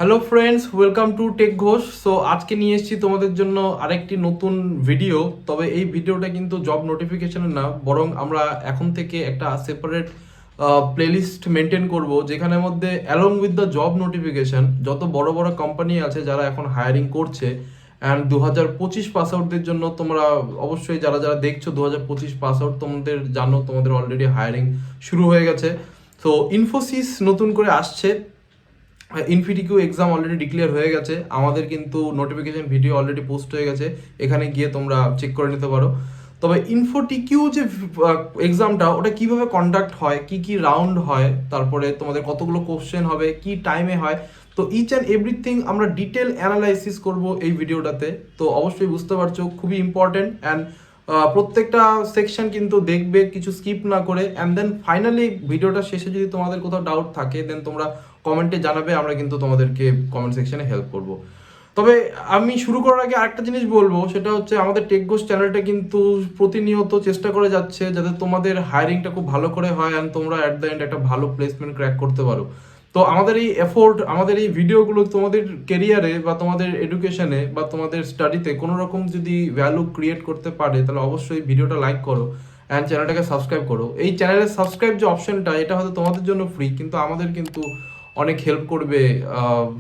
Hello friends, welcome to tech Ghosh. So আজকে নিয়ে এসেছি তোমাদের জন্য আরেকটি নতুন ভিডিও। তবে এই ভিডিওটা কিন্তু জব নোটিফিকেশনের না, বরং আমরা এখন থেকে একটা সেপারেট প্লেলিস্ট মেনটেন করব, যেখানের মধ্যে along with the job notification যত বড় বড় কোম্পানি আছে যারা এখন হায়ারিং করছে অ্যান্ড 2025 পাস আউটদের জন্য তোমরা অবশ্যই যারা যারা দেখছো 2025 পাস আউট, তোমাদের জানো তোমাদের অলরেডি হায়ারিং শুরু হয়ে গেছে। তো ইনফোসিস নতুন করে আসছে, InfyTQ এক্সাম অলরেডি ডিক্লেয়ার হয়ে গেছে, আমাদের কিন্তু নোটিফিকেশন ভিডিও অলরেডি পোস্ট হয়ে গেছে, এখানে গিয়ে তোমরা চেক করে নিতে পারো। তবে InfyTQ যে এক্সামটা ওটা কিভাবে কন্ডাক্ট হয়, কি কি রাউন্ড হয়, তারপরে তোমাদের কতগুলো কোশ্চেন হবে, কি টাইমে হয়, তো ইচ অ্যান্ড এভরিথিং আমরা ডিটেল অ্যানালাইসিস করব এই ভিডিওটাতে। তো অবশ্যই বুঝতে পারছো খুবই ইম্পর্টেন্ট অ্যান্ড প্রত্যেকটা সেকশন কিন্তু দেখবে, কিছু স্কিপ না করে। অ্যান্ড দেন ফাইনালি ভিডিওটা শেষে যদি তোমাদের কোথাও ডাউট থাকে দেন তোমরা কমেন্টে জানাবে, আমরা কিন্তু তোমাদেরকে কমেন্ট সেকশনে হেল্প করব। তবে আমি শুরু করার আগে আরেকটা জিনিস বলবো, সেটা হচ্ছে আমাদের টেক ঘোষ চ্যানেলটা কিন্তু প্রতিনিয়ত চেষ্টা করে যাচ্ছে যাতে তোমাদের হায়ারিংটা খুব ভালো করে হয় অ্যান্ড তোমরা অ্যাট দ্য এন্ড একটা ভালো প্লেসমেন্ট ক্র্যাক করতে পারো। তো আমাদের এই এফোর্ট, আমাদের এই ভিডিওগুলো তোমাদের কেরিয়ারে বা তোমাদের এডুকেশনে বা তোমাদের স্টাডিতে কোনো রকম যদি ভ্যালু ক্রিয়েট করতে পারে তাহলে অবশ্যই ভিডিওটা লাইক করো অ্যান্ড চ্যানেলটাকে সাবস্ক্রাইব করো। এই চ্যানেলের সাবস্ক্রাইব যে অপশনটা, এটা হয়তো তোমাদের জন্য ফ্রি, কিন্তু আমাদের কিন্তু অনেক হেল্প করবে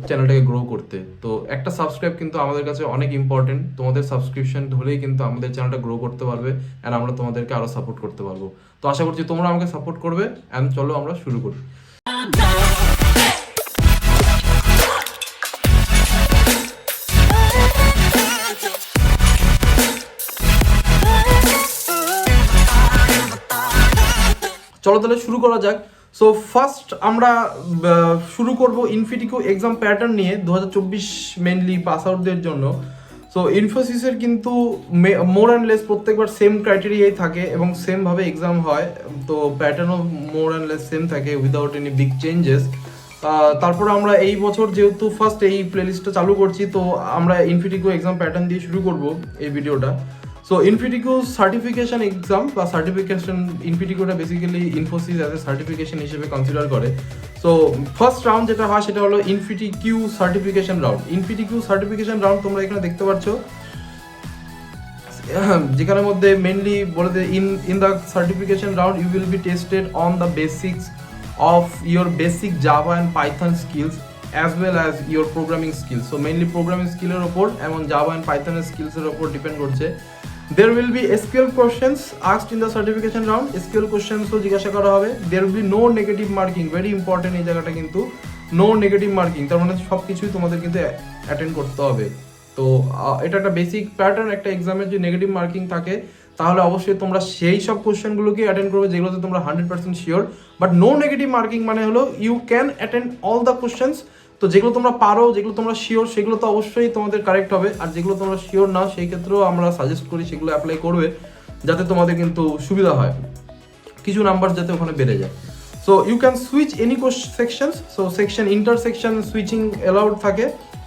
চ্যানেলটাকে গ্রো করতে। তো একটা সাবস্ক্রাইব কিন্তু আমাদের কাছে অনেক ইম্পর্টেন্ট, তোমাদের সাবস্ক্রিপশন হলেই কিন্তু আমাদের চ্যানেলটা গ্রো করতে পারবে অ্যান্ড আমরা তোমাদেরকে আরও সাপোর্ট করতে পারবো। তো আশা করছি তোমরা আমাকে সাপোর্ট করবে অ্যান্ড চলো আমরা শুরু করি। চলো তাহলে শুরু করা যাক। সো ফার্স্ট আমরা শুরু করব InfyTQ এক্সাম প্যাটার্ন নিয়ে 2024 মেনলি পাস আউটদের জন্য। সো ইনফোসিসের কিন্তু মোর অ্যান্ড লেস প্রত্যেকবার সেম ক্রাইটেরিয়াই থাকে এবং সেমভাবে এক্সাম হয়, তো প্যাটার্নও মোর অ্যান্ড লেস সেম থাকে উইদাউট এনি বিগ চেঞ্জেস। তারপর আমরা এই বছর যেহেতু ফার্স্ট এই প্লেলিস্টটা চালু করছি, তো আমরা InfyTQ এক্সাম প্যাটার্ন দিয়ে শুরু করব এই ভিডিওটা। সো InfyTQ সার্টিফিকেশন এক্সাম বা সার্টিফিকেশন, InfyTQটা basically Infosys as a certification হিসেবে কনসিডার করে। সো ফার্স্ট রাউন্ড যেটা হয় সেটা হলো InfyTQ certification round. InfyTQ certification round তোমরা এখানে দেখতে পাচ্ছ, যেখানের মধ্যে মেনলি বলে যে in the certification round you will be tested on the basics of your basic Java and Python skills as well as your programming skills. So mainly programming skill এর উপর এবং জাভা এন্ড পাইথনের স্কিলস এর উপর depend করছে। There will be SQL questions asked in the certification round. SQL questions ও জিজ্ঞাসা করা হবে। There will be no negative marking, very important এই জায়গাটা কিন্তু, no negative marking, তার মানে সব কিছুই তোমাদের কিন্তু অ্যাটেন্ড করতে হবে। তো এটা একটা বেসিক প্যাটার্ন, একটা এক্সামের যে নেগেটিভ মার্কিং থাকে তাহলে অবশ্যই তোমরা সেই সব কোশ্চেনগুলোকে অ্যাটেন্ড করবে যেগুলোতে তোমরা 100% sure. But no negative marking মানে হলো you can attend all the questions. তো যেগুলো তোমরা পারো, যেগুলো তোমরা শিওর, সেগুলো তো অবশ্যই তোমাদের কারেক্ট হবে, আর যেগুলো তোমরা শিওর না সেই ক্ষেত্রেও আমরা সাজেস্ট করি সেগুলো অ্যাপ্লাই করবে যাতে তোমাদের কিন্তু সুবিধা হয়, কিছু নাম্বার যাতে ওখানে বেড়ে যায়। So you can switch any sections, so section intersection switching allowed থাকে।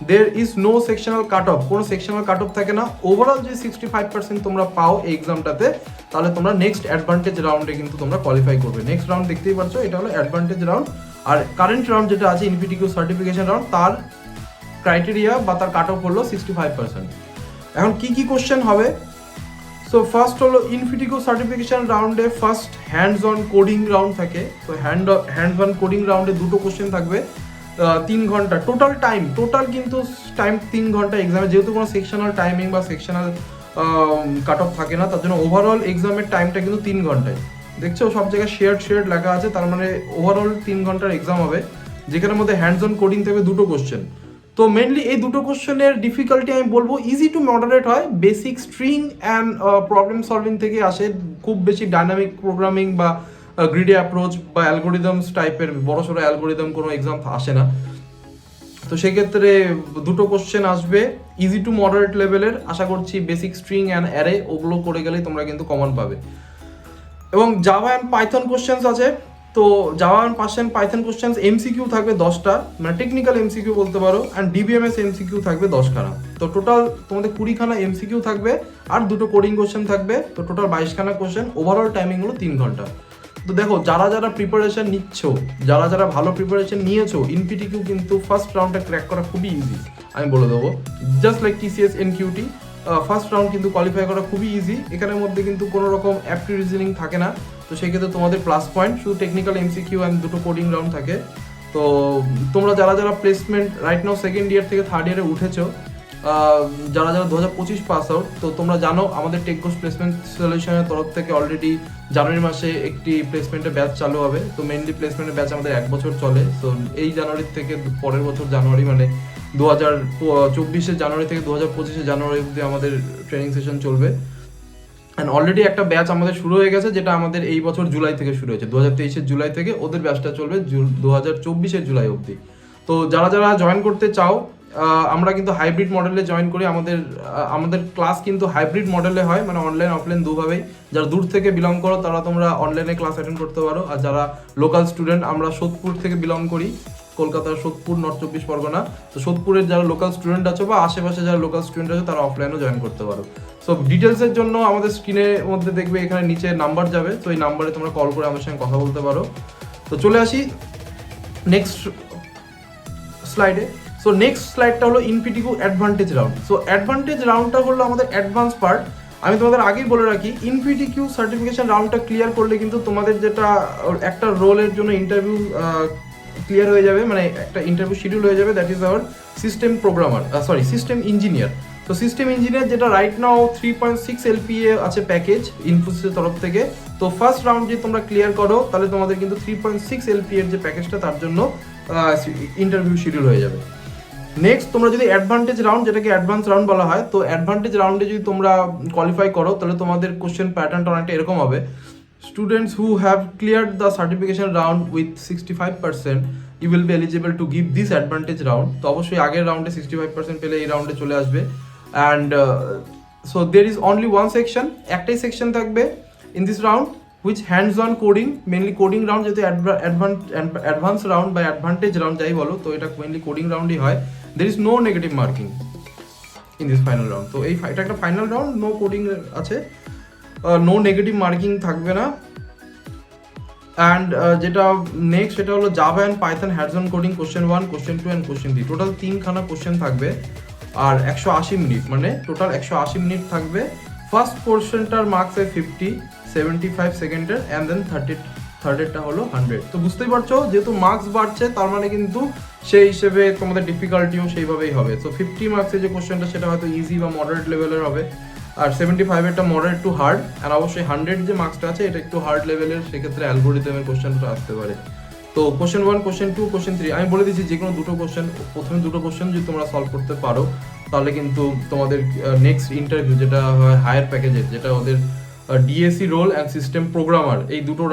There is no sectional cut off, কোনো সেকশনাল কাট অফ থাকে না। ওভারঅল যে 65% তোমরা পাও এই এক্সামটাতে, তাহলে তোমরা নেক্সট অ্যাডভান্টেজ রাউন্ডে কিন্তু তোমরা কোয়ালিফাই করবে। নেক্সট রাউন্ড দেখতেই পাচ্ছ, এটা হলো অ্যাডভান্টেজ রাউন্ড। আর কারেন্ট রাউন্ড যেটা আছে InfyTQ সার্টিফিকেশন রাউন্ড, তার ক্রাইটেরিয়া বা তার কাট অফ হলো 65%। এখন কি কি কোশ্চেন হবে? সো ফার্স্ট হলো InfyTQ সার্টিফিকেশন রাউন্ডে first hands on coding round থাকে। তো হ্যান্ডস অন কোডিং রাউন্ডে দুটো কোশ্চেন থাকবে, 3 ঘন্টা টোটাল টাইম, টোটাল কিন্তু টাইম 3 ঘন্টা এক্সামে, যেহেতু কোনো সেকশনাল টাইমিং বা সেকশনাল কাট অফ থাকে না, তার জন্য ওভারঅল এক্সামের টাইমটা কিন্তু 3 ঘন্টায়। দেখছো সব জায়গায় শেয়ার্ড লেখা আছে, তার মানে ওভারঅল 3 ঘন্টার এক্সাম হবে, যেখানের মধ্যে হ্যান্ডস অন কোডিং থাকবে দুটো কোশ্চেন। তো মেনলি এই দুটো কোশ্চেনের ডিফিকাল্টি আমি বলবো ইজি টু মডারেট হয়, basic string and problem solving থেকে আসে, খুব বেশি ডাইনামিক প্রোগ্রামিং বা গ্রিডি অ্যাপ্রোচ বা অ্যালগোরিদমস টাইপের বড়সড় অ্যালগোরিদম কোনো এক্সাম আসে না। তো সেক্ষেত্রে দুটো কোশ্চেন আসবে ইজি টু মডারেট লেভেলের, আশা করছি বেসিক স্ট্রিং অ্যান্ড অ্যারে ওগুলো করে গেলেই তোমরা কিন্তু কমন পাবে। এবং জাভা অ্যান্ড পাইথন কোশ্চেন্স আছে। তো Java and Python questions MCQ থাকবে 10টা, মানে টেকনিক্যাল এমসিকিউ বলতে পারো, অ্যান্ড ডিবিএমএস এমসিকিউ থাকবে 10খানা। তো টোটাল তোমাদের 20খানা এমসিকিউ থাকবে আর দুটো কোডিং কোশ্চেন থাকবে, তো টোটাল 22খানা কোশ্চেন। ওভারঅল টাইমিং হলো 3 ঘন্টা। তো দেখো যারা যারা প্রিপারেশন নিচ্ছ, যারা যারা ভালো প্রিপারেশন নিয়েছো, ইনফিটিকিউ কিন্তু ফার্স্ট রাউন্ডটা ক্র্যাক করা খুবই ইজি, আমি বলে দেবো। Just like TCS NQT, first round কিন্তু কোয়ালিফাই করা খুবই ইজি। এখানের মধ্যে কিন্তু কোনো রকম অ্যাপটি রিজনিং থাকে না, তো সেই ক্ষেত্রে তোমাদের প্লাস পয়েন্ট, শুধু টেকনিক্যাল এমসিকিউ অ্যান্ড দুটো কোডিং রাউন্ড থাকে। তো তোমরা যারা যারা placement right now second year থেকে থার্ড ইয়ারে উঠেছো, যারা যারা 2025 পাস আউট, তো তোমরা জানো আমাদের টেকগোশ প্লেসমেন্ট সলিউশনের তরফ থেকে অলরেডি জানুয়ারি মাসে একটি প্লেসমেন্টের ব্যাচ চালু হবে। তো মেইনলি প্লেসমেন্টের ব্যাচ আমাদের 1 বছর চলে। তো এই জানুয়ারি থেকে পরের বছর জানুয়ারি, মানে 2024 জানুয়ারি থেকে 2025 জানুয়ারি অবধি আমাদের ট্রেনিং সেশন চলবে। অ্যান্ড অলরেডি একটা ব্যাচ আমাদের শুরু হয়ে গেছে, যেটা আমাদের এই বছর জুলাই থেকে শুরু হয়েছে, 2023 জুলাই থেকে। ওদের ব্যাচটা চলবে 2024 জুলাই অবধি। তো যারা যারা জয়েন করতে চাও, আমরা কিন্তু হাইব্রিড মডেলে জয়েন করি। আমাদের ক্লাস কিন্তু হাইব্রিড মডেলে হয়, মানে অনলাইন অফলাইন দুভাবেই। যারা দূর থেকে বিলং করো তারা তোমরা অনলাইনে ক্লাস অ্যাটেন্ড করতে পারো, আর যারা লোকাল স্টুডেন্ট, আমরা সোদপুর থেকে বিলং করি, কলকাতার সোদপুর, নর্থ 24 পরগনা। তো সোদপুরের যারা লোকাল স্টুডেন্ট আছো বা আশেপাশে যারা লোকাল স্টুডেন্ট আছে তারা অফলাইনেও জয়েন করতে পারো। সো ডিটেলসের জন্য আমাদের স্ক্রিনের মধ্যে দেখবে এখানে নিচে নাম্বার যাবে, তো এই নাম্বারে তোমরা কল করে আমাদের সঙ্গে কথা বলতে পারো। তো চলে আসি নেক্সট স্লাইডে। সো নেক্সট স্লাইডটা হলো ইনফিটিকিউ অ্যাডভান্টেজ রাউন্ড। সো অ্যাডভান্টেজ রাউন্ডটা হলো আমাদের অ্যাডভান্স পার্ট। আমি তোমাদের আগেই বলে রাখি, ইনফিটিকিউ সার্টিফিকেশন রাউন্ডটা ক্লিয়ার করলে কিন্তু তোমাদের যেটা একটা রোলের জন্য ইন্টারভিউ ক্লিয়ার হয়ে যাবে, মানে একটা ইন্টারভিউ শিডিউল হয়ে যাবে, that is our system engineer. তো সিস্টেম ইঞ্জিনিয়ার যেটা রাইট নাও 3.6 LPA আছে প্যাকেজ ইনফোসিসের তরফ থেকে। তো ফার্স্ট রাউন্ড যদি তোমরা ক্লিয়ার করো তাহলে তোমাদের কিন্তু 3.6 LPA এর যে প্যাকেজটা তার জন্য ইন্টারভিউ শিডিউল হয়ে যাবে। নেক্সট তোমরা যদি অ্যাডভান্টেজ রাউন্ড, যেটাকে অ্যাডভান্স রাউন্ড বলা হয়, তো অ্যাডভান্টেজ রাউন্ডে যদি তোমরা কোয়ালিফাই করো তাহলে তোমাদের কোশ্চেন প্যাটার্নটা অনেকটা এরকম হবে। Students who have cleared the certification round with 65%, you will be eligible to give this advantage round. তো অবশ্যই আগের রাউন্ডে 65% পেলে এই রাউন্ডে চলে আসবে। And so there is only one section, একটাই সেকশন থাকবে in this round, which hands on coding, mainly coding round, যেহেতু অ্যাডভান্স রাউন্ড বা অ্যাডভান্টেজ রাউন্ড যাই বলো, তো এটা মেইনলি কোডিং রাউন্ডই হয়। there is no negative marking in this final round। তো এটা একটা ফাইনাল রাউন্ড, নো কোডিং আছে, নো নেগেটিভ মার্কিং থাকবে না। অ্যান্ড যেটা নেক্সট সেটা হলো Java and Python hands on coding, question 1, question 2 and question 3, total 3খানা কোশ্চেন থাকবে আর 180 মিনিট, মানে টোটাল 180 মিনিট থাকবে। ফার্স্ট পোর্শনটার মার্কস হয় 50, 75 সেকেন্ডের, অ্যান্ড দেন থার্ডেরটা হলো 100। তো বুঝতেই পারছো, যেহেতু মার্কস বাড়ছে তার মানে কিন্তু সেই হিসেবে তোমাদের ডিফিকাল্টিও সেইভাবেই হবে। তো 50 মার্কসের যে কোশ্চেনটা সেটা হয়তো ইজি বা মডারেট লেভেলের হবে, আর 75-এরটা মডারেট টু হার্ড, আর অবশ্যই 100 যে মার্কসটা আছে এটা একটু হার্ড লেভেলের, সেক্ষেত্রে অ্যালগোরিদমের কোশ্চেনটা আসতে পারে। তো কোশ্চেন 1, কোশ্চেন 2, কোশ্চেন 3 আমি বলে দিচ্ছি, যে কোনো দুটো কোশ্চেন, প্রথমে দুটো কোশ্চেন যদি তোমরা সলভ করতে পারো তাহলে কিন্তু তোমাদের নেক্সট ইন্টারভিউ যেটা হয় হায়ার প্যাকেজের, যেটা ওদের DAC role and system programmer, এই দুটো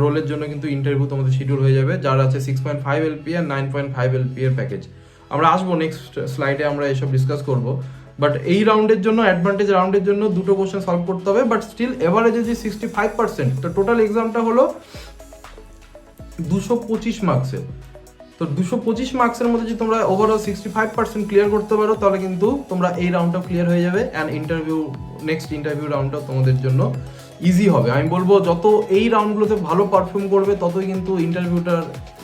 রোলের জন্য কিন্তু ইন্টারভিউ তোমাদের শিডিউল হয়ে যাবে, যার আছে 6.5 LPA আর 9.5 LPA এর প্যাকেজ। আমরা আসবো নেক্সট স্লাইডে, আমরা এসব ডিসকাস করবো। বাট এই রাউন্ডের জন্য, অ্যাডভান্টেজ রাউন্ডের জন্য দুটো কোশ্চেন সলভ করতে হবে, বাট স্টিল এভারেজে যে 65%, তো টোটাল এক্সামটা হলো 225 মার্কসের। তো 225 মার্কসের মধ্যে যদি তোমরা ওভারঅল 65% ক্লিয়ার করতে পারো তাহলে কিন্তু তোমরা এই রাউন্ডটাও ক্লিয়ার হয়ে যাবে, অ্যান্ড নেক্সট ইন্টারভিউ রাউন্ডটাও তোমাদের জন্য ইজি হবে। আমি বলবো যত এই রাউন্ডগুলোতে ভালো পারফর্ম করবে ততই কিন্তু ইন্টারভিউটার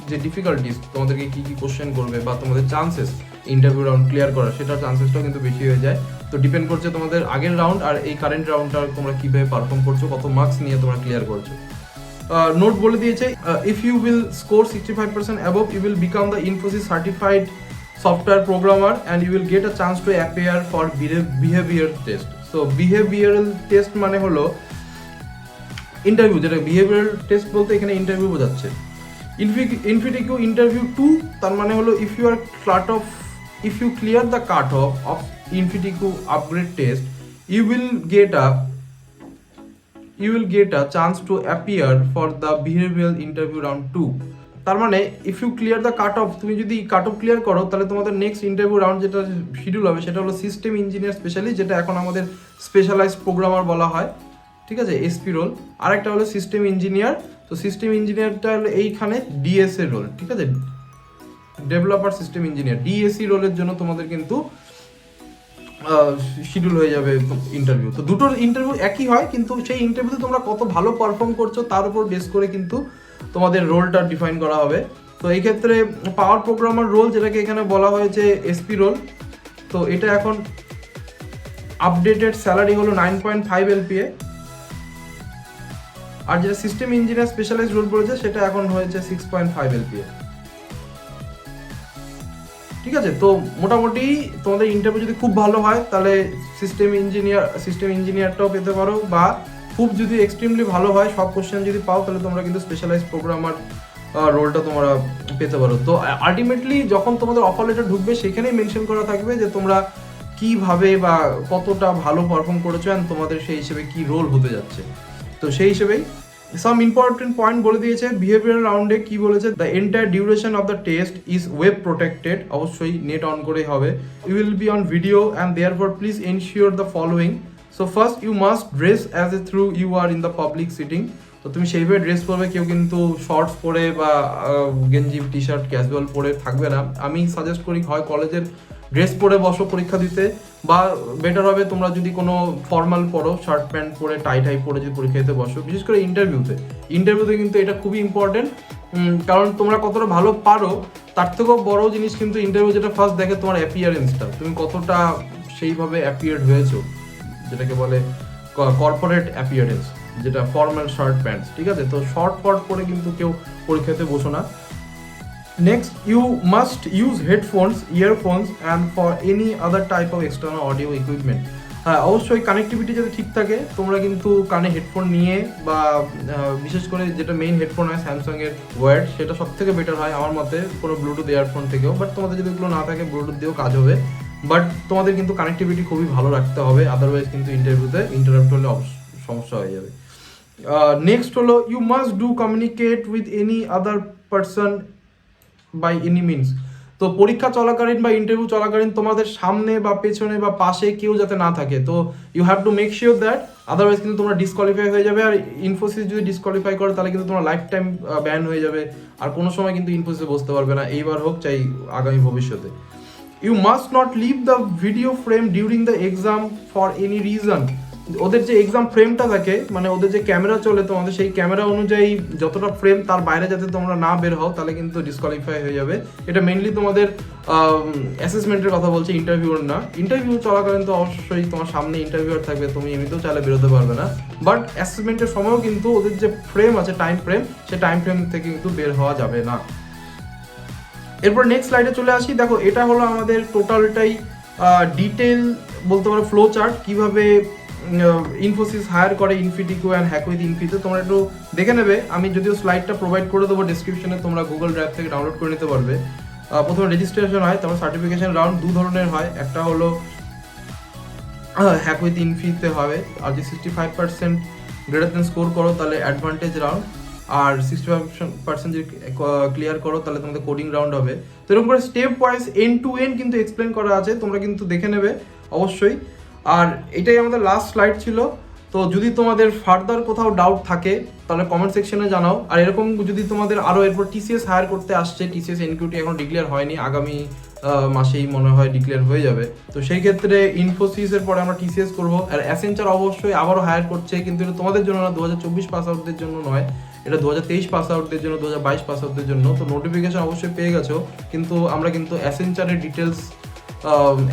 যে ডিফিকাল্টিস, তোমাদেরকে কী কী কোশ্চেন করবে বা তোমাদের চান্সেস ইন্টারভিউ রাউন্ড ক্লিয়ার করার, সেটার চান্সেসটাও কিন্তু বেশি হয়ে যায়। তো ডিপেন্ড করছে তোমাদের আগের রাউন্ড আর এই কারেন্ট রাউন্ডটা তোমরা কীভাবে পারফর্ম করছো, কত মার্কস নিয়ে তোমরা ক্লিয়ার করছো। নোট বলে দিয়েছে, if you will score 65% above, you will become the Infosys certified software programmer and you will get a chance to appear for behaviour test. So behavioural test মানে হলো interview, যেটা behavioural test বলতে এখানে interview বোঝাচ্ছে। ইনফিটিকিউ interview 2, তার মানে হলো if you clear the cut off InfyTQ upgrade test, you will get a chance to appear for the behavioral interview round 2। তার মানে if you clear the cut off, তুমি যদি কাট অফ ক্লিয়ার করো তাহলে তোমাদের নেক্সট ইন্টারভিউ রাউন্ড যেটা schedule হবে সেটা হলো সিস্টেম ইঞ্জিনিয়ার স্পেশালিস্ট, যেটা এখন আমাদের স্পেশালাইজড প্রোগ্রামার বলা হয়, ঠিক আছে, এসপি রোল। আর একটা হলো সিস্টেম ইঞ্জিনিয়ার। তো সিস্টেম ইঞ্জিনিয়ারটা হলো এইখানে ডিএস এর রোল, ঠিক আছে, ডেভেলপার সিস্টেম ইঞ্জিনিয়ার। ডিএসি রোলের জন্য তোমাদের কিন্তু শিডিউল হয়ে যাবে ইন্টারভিউ। তো দুটোর ইন্টারভিউ একই হয়, কিন্তু সেই ইন্টারভিউতে তোমরা কত ভালো পারফর্ম করছো তার উপর বেস করে কিন্তু তোমাদের রোলটা ডিফাইন করা হবে। তো এই ক্ষেত্রে পাওয়ার প্রোগ্রামার রোল, যেটাকে এখানে বলা হয়েছে এসপি রোল, তো এটা এখন আপডেটেড স্যালারি হলো 9.5 LPA। আর যেটা সিস্টেম ইঞ্জিনিয়ার স্পেশালাইজড রোল বলেছে সেটা এখন হয়েছে 6.5 LPA। ঠিক আছে, তো মোটামুটি তোমাদের ইন্টারভিউ যদি খুব ভালো হয় তাহলে সিস্টেম ইঞ্জিনিয়ারটাও পেতে পারো, বা খুব যদি এক্সট্রিমলি ভালো হয়, সব কোশ্চেন যদি পাও, তাহলে তোমরা কিন্তু স্পেশালাইজ প্রোগ্রামার রোলটা তোমরা পেতে পারো। তো আলটিমেটলি যখন তোমাদের অফার লেটার ঢুকবে সেখানেই মেনশন করা থাকবে যে তোমরা কিভাবে বা কতটা ভালো পারফর্ম করেছো অ্যান্ড তোমাদের সেই হিসেবে কি রোল হতে যাচ্ছে। তো সেই হিসেবেই সাম ইম্পর্টেন্ট পয়েন্ট বলে দিয়েছে। বিহেভিয়ারাল রাউন্ডে কি বলেছে, the entire duration of the test is web protected, অবশ্যই নেট অন করেই হবে। You will be on video and therefore please ensure the following. So first you must dress as a through you are in the public sitting. তো তুমি সেইভাবে dress পরবে, কেউ কিন্তু shorts পরে বা গেঞ্জি টি শার্ট ক্যাজুয়াল পরে থাকবে না। আমি সাজেস্ট করি হয় কলেজের ড্রেস পরে বসো পরীক্ষা দিতে, বা বেটার হবে তোমরা যদি কোনো ফর্মাল পরো, শার্ট প্যান্ট পরে টাই পরে যদি পরীক্ষা দিতে বসো, বিশেষ করে ইন্টারভিউতে কিন্তু এটা খুবই ইম্পর্টেন্ট। কারণ তোমরা কতটা ভালো পারো তার থেকেও বড় জিনিস কিন্তু ইন্টারভিউ যেটা ফার্স্ট দেখে তোমার অ্যাপিয়ারেন্সটা, তুমি কতটা সেইভাবে অ্যাপিয়ার্ড হয়েছো, যেটাকে বলে কর্পোরেট অ্যাপিয়ারেন্স, যেটা ফর্মাল শার্ট প্যান্টস। ঠিক আছে, তো শর্ট পরে কিন্তু কেউ পরীক্ষাতে বসো না। Next, you must use headphones, earphones and for any other type of external audio equipment. হ্যাঁ, অবশ্যই কানেক্টিভিটি যাতে ঠিক থাকে, তোমরা কিন্তু কানে হেডফোন নিয়ে, বা বিশেষ করে যেটা মেইন হেডফোন হয় স্যামসাংয়ের ওয়ার্ড, সেটা সব থেকে বেটার হয় আমার মতে কোনো ব্লুটুথ ইয়ারফোন থেকেও। বাট তোমাদের যদি এগুলো না থাকে ব্লুটুথ দিয়েও কাজ হবে, বাট তোমাদের কিন্তু কানেক্টিভিটি খুবই ভালো রাখতে হবে, আদারওয়াইজ কিন্তু ইন্টারভিউতে ইন্টারাপ্ট হলে সমস্যা হয়ে যাবে। নেক্সট হলো, you must do communicate with any other person by any means. তো পরীক্ষা চলাকালীন বা ইন্টারভিউ চলাকালীন তোমাদের সামনে বা পেছনে বা পাশে কেউ যাতে না থাকে। তো you have to make sure that, otherwise কিন্তু তোমরা ডিসকোয়ালিফাই হয়ে যাবে। আর ইনফোসিস যদি ডিসকোয়ালিফাই করে তাহলে কিন্তু তোমরা লাইফ টাইম ব্যান হয়ে যাবে, আর কোনো সময় কিন্তু ইনফোসিসে বসতে পারবে না, এইবার হোক চাই আগামী ভবিষ্যতে। You must not leave the video frame during the exam for any reason. ওদের যে এক্সাম ফ্রেমটা থাকে, মানে ওদের যে ক্যামেরা চলে তোমাদের, সেই ক্যামেরা অনুযায়ী যতটা ফ্রেম তার বাইরে যাতে তোমরা না বের হও, তাহলে কিন্তু ডিসকোয়ালিফাই হয়ে যাবে। এটা মেইনলি তোমাদের অ্যাসেসমেন্টের কথা বলছে, ইন্টারভিউর না। ইন্টারভিউ চলাকালীন তো অবশ্যই তোমার সামনে ইন্টারভিউয়ার থাকবে, তুমি এমনিতেও চাইলে বেরোতে পারবে না, বাট অ্যাসেসমেন্টের সময়ও কিন্তু ওদের যে ফ্রেম আছে, টাইম ফ্রেম, সেই টাইম ফ্রেম থেকে কিন্তু বের হওয়া যাবে না। এরপর নেক্সট স্লাইডে চলে আসি। দেখো, এটা হলো আমাদের টোটালটাই ডিটেল বলতে পারো ফ্লো চার্ট, কিভাবে ইনফোসিস হায়ার করে InfyTQ অ্যান্ড হ্যাক উইথ ইনফিতে। তোমরা একটু দেখে নেবে, আমি যদিও স্লাইডটা প্রোভাইড করে দেবো ডেসক্রিপশনে, তোমরা গুগল ড্রাইভ থেকে ডাউনলোড করে নিতে পারবে। প্রথমে রেজিস্ট্রেশন হয়, তারপর সার্টিফিকেশন রাউন্ড। দু ধরনের হয়, একটা হলো হ্যাক উইথ ইনফিতে হবে, আর যে 65% গ্রেটার দেন স্কোর করো তাহলে অ্যাডভান্টেজ রাউন্ড, আর 65% যদি ক্লিয়ার করো তাহলে তোমাদের কোডিং রাউন্ড হবে। তো এরকম করে step wise end to end কিন্তু এক্সপ্লেন করা আছে, তোমরা কিন্তু দেখে নেবে অবশ্যই। আর এটাই আমাদের লাস্ট স্লাইড ছিল। তো যদি তোমাদের ফার্দার কোথাও ডাউট থাকে তাহলে কমেন্ট সেকশনে জানাও। আর এরকম যদি তোমাদের আরও এরপর TCS হায়ার করতে আসছে, TCS NQT এখন ডিক্লেয়ার হয়নি, আগামী মাসেই মনে হয় ডিক্লেয়ার হয়ে যাবে। তো সেই ক্ষেত্রে ইনফোসিসের পরে আমরা TCS করবো। আর অ্যাসেঞ্চার অবশ্যই আবারও হায়ার করছে, কিন্তু এটা তোমাদের জন্য না, 2024 পাস আউটদের জন্য নয়, এটা 2023 পাস আউটদের জন্য, 2022 পাস আউটদের জন্য। তো নোটিফিকেশন অবশ্যই পেয়ে গেছো, কিন্তু আমরা কিন্তু অ্যাসেঞ্চারের ডিটেলস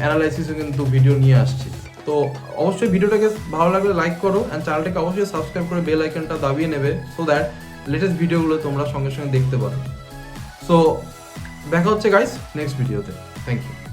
অ্যানালাইসিসও কিন্তু ভিডিও নিয়ে আসছি। তো অবশ্যই ভিডিওটাকে ভালো লাগলে লাইক করো, অ্যান্ড চ্যানেলটাকে অবশ্যই সাবস্ক্রাইব করে বেল আইকনটা দাবিয়ে নেবে, সো দ্যাট লেটেস্ট ভিডিওগুলো তোমরা সঙ্গে সঙ্গে দেখতে পারো। সো দেখা হচ্ছে গাইস নেক্সট ভিডিওতে। Thank you.